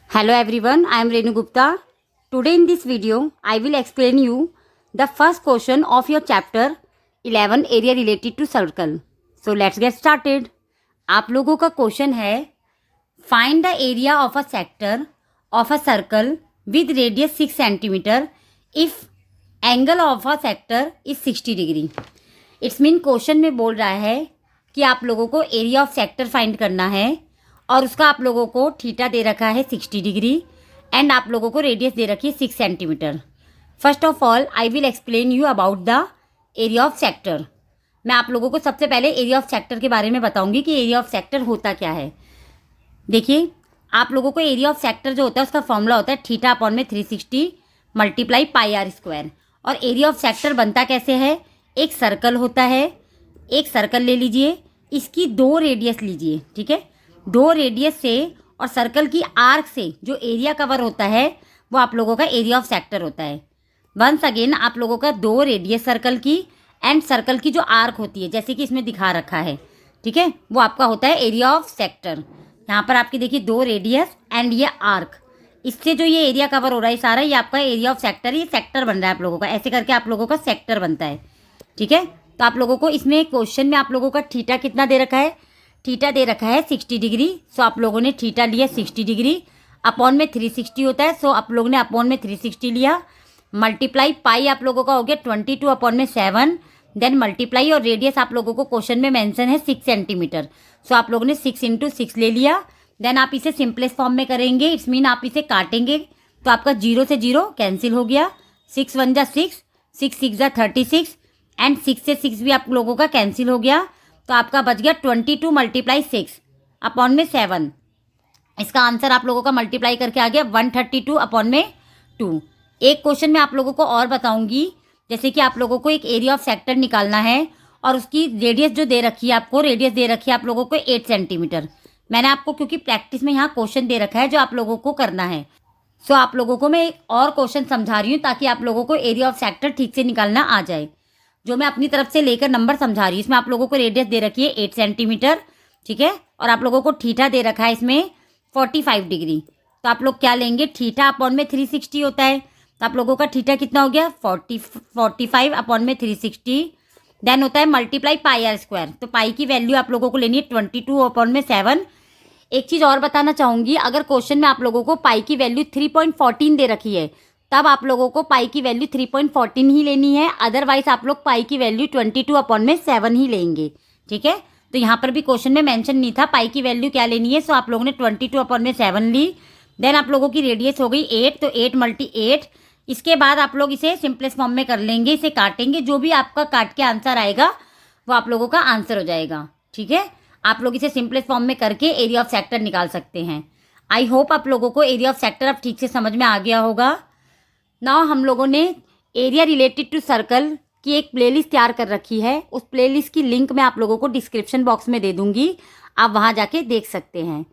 Hello everyone, I am Renu Gupta. Today in this video, I will explain you the first question of your chapter 11 area related to circle. So let's get started. आप लोगों का question है find the area of a sector of a circle with radius 6 cm if angle of a sector is 60 degree. It's mean question में बोल रहा है कि आप लोगों को एरिया ऑफ सेक्टर फाइंड करना है और उसका आप लोगों को थीटा दे रखा है 60 डिग्री एंड आप लोगों को रेडियस दे रखी है 6 centimetre. First of all I will explain you about the area of sector. मैं आप लोगों को सबसे पहले एरिया ऑफ सेक्टर के बारे में बताऊंगी कि एरिया ऑफ सेक्टर होता क्या है. देखिए, आप लोगों को एरिया ऑफ सेक्टर जो होता है उसका फॉर्मूला होता है थीटा अपॉन में 360 मल्टीप्लाई पाई आर स्क्वायर. और एरिया ऑफ सेक्टर बनता कैसे है, एक सर्कल होता है, एक सर्कल ले लीजिए, इसकी 2 रेडियस लीजिए, ठीक है. 2 रेडियस से और सर्कल की आर्क से जो एरिया कवर होता है वो आप लोगों का एरिया ऑफ सेक्टर होता है. वंस अगेन आप लोगों का 2 रेडियस सर्कल की एंड सर्कल की जो आर्क होती है जैसे कि इसमें दिखा रखा है, ठीक है, वो आपका होता है एरिया ऑफ सेक्टर. यहाँ पर आपकी देखिए 2 रेडियस एंड ये आर्क, इससे जो ये एरिया कवर हो रहा है सारा, ये आपका एरिया ऑफ सेक्टर, ये सेक्टर बन रहा है आप लोगों का. ऐसे करके आप लोगों का सेक्टर बनता है, ठीक है. तो आप लोगों को इसमें क्वेश्चन में आप लोगों का थीटा कितना दे रखा है, थीटा दे रखा है 60 डिग्री. सो आप लोगों ने थीटा लिया 60 डिग्री, अपॉन में 360 होता है, सो आप लोगों ने अपॉन में 360 लिया, मल्टीप्लाई पाई आप लोगों का हो गया 22 अपॉन में 7, देन मल्टीप्लाई और रेडियस आप लोगों को क्वेश्चन में मेंशन है 6 सेंटीमीटर. सो आप लोगों ने 6 × 6 ले लिया. देन आप इसे सिंपलेस्ट फॉर्म में करेंगे, इट्स मीन आप इसे काटेंगे तो आपका 0 से 0 कैंसिल हो गया, 6 × 1 = 6, 6 × 6 = 36 एंड 6 से 6 भी आप लोगों का कैंसिल हो गया. तो आपका बच गया 22 मल्टीप्लाई 6 अपॉन में 7. इसका आंसर आप लोगों का मल्टीप्लाई करके आ गया 132 अपॉन में 2. एक क्वेश्चन में आप लोगों को और बताऊंगी, जैसे कि आप लोगों को एक एरिया ऑफ सेक्टर निकालना है और उसकी रेडियस जो दे रखी है, आपको रेडियस दे रखी है आप लोगों को 8 सेंटीमीटर. मैंने आपको क्योंकि प्रैक्टिस में यहाँ क्वेश्चन दे रखा है जो आप लोगों को करना है, सो आप लोगों को मैं एक और क्वेश्चन समझा रही हूँ ताकि आप लोगों को एरिया ऑफ सेक्टर ठीक से निकालना आ जाए. जो मैं अपनी तरफ से लेकर नंबर समझा रही हूँ, इसमें आप लोगों को रेडियस दे रखी है 8 सेंटीमीटर, ठीक है, और आप लोगों को थीटा दे रखा है इसमें 45 डिग्री. तो आप लोग क्या लेंगे, थीटा अपॉन में 360 होता है, तो आप लोगों का थीटा कितना हो गया 45 अपॉन में 360. देन होता है मल्टीप्लाई पाई आर स्क्वायर, तो पाई की वैल्यू आप लोगों को लेनी है 22 अपॉन में 7. एक चीज़ और बताना चाहूँगी, अगर क्वेश्चन में आप लोगों को पाई की वैल्यू 3.14 दे रखी है तब आप लोगों को पाई की वैल्यू 3.14 ही लेनी है, अदरवाइज आप लोग पाई की वैल्यू 22 अपॉन में 7 ही लेंगे, ठीक है. तो यहाँ पर भी क्वेश्चन में मेंशन नहीं था पाई की वैल्यू क्या लेनी है, सो आप लोगों ने 22 अपॉन में 7 ली. देन आप लोगों की रेडियस हो गई 8, तो 8 × 8. इसके बाद आप लोग इसे सिंपलेस्ट फॉर्म में कर लेंगे, इसे काटेंगे, जो भी आपका काट के आंसर आएगा वो आप लोगों का आंसर हो जाएगा, ठीक है. आप लोग इसे सिंपलेस्ट फॉर्म में करके एरिया ऑफ सेक्टर निकाल सकते हैं. आई होप आप लोगों को एरिया ऑफ सेक्टर अब ठीक से समझ में आ गया होगा. नाउ हम लोगों ने एरिया रिलेटेड टू सर्कल की एक प्लेलिस्ट तैयार कर रखी है, उस प्लेलिस्ट की लिंक मैं आप लोगों को डिस्क्रिप्शन बॉक्स में दे दूंगी, आप वहाँ जाके देख सकते हैं.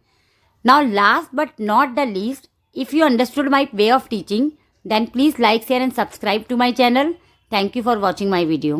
Now last but not the least, if you understood my way of teaching then please like, share and subscribe to my channel. Thank you for watching my video.